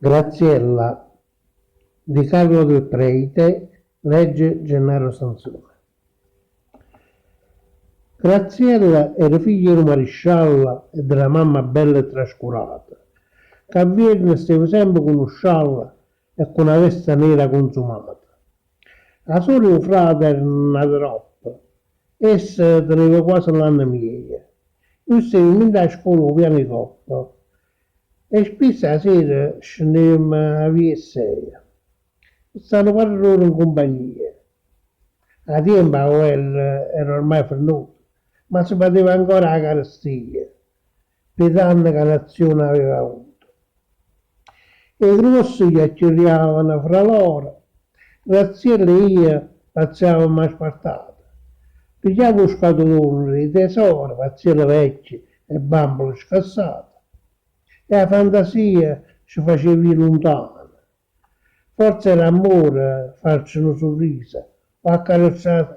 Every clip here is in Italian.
Graziella di Carlo Del Preite, legge Gennaro Sansone. Graziella era figlia di un maresciallo e della mamma bella e trascurata, che a Vienna stava sempre con uno scialla e con una veste nera consumata. La sorella frate era una troppa, essa teneva quasi l'anno mia. Io stavo in a scuola con piano di coppa e spesso la sera scendevamo a via 6. Stanno quattro ore in compagnia. A tempo era ormai venuto, ma si poteva ancora la carestia, per danni che l'azione aveva avuto. E i grossi chiacchieravano fra loro, Graziella e io passavamo a spartata. Pigliavo scatolone di tesoro, pazziere vecchie e bambole scassate, e la fantasia ci faceva lontano. Forse era amore farci un sorriso o accarezzare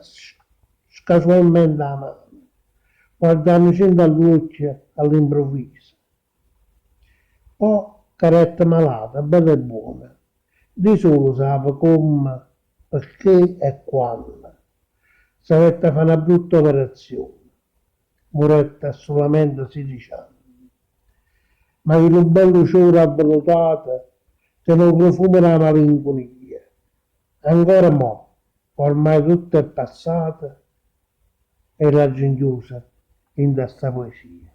casualmente la mano, guardandoci dall'occhio all'improvviso. Poi caretta malata, bella e buona, di solo sapeva come, perché e quando. Savetta fa una brutta operazione, moretta solamente 16 anni. Ma il bello cielo avvenuto che non profumo la malinconia. Ancora mo, ormai tutto è passato e la rinchiusa in questa poesia.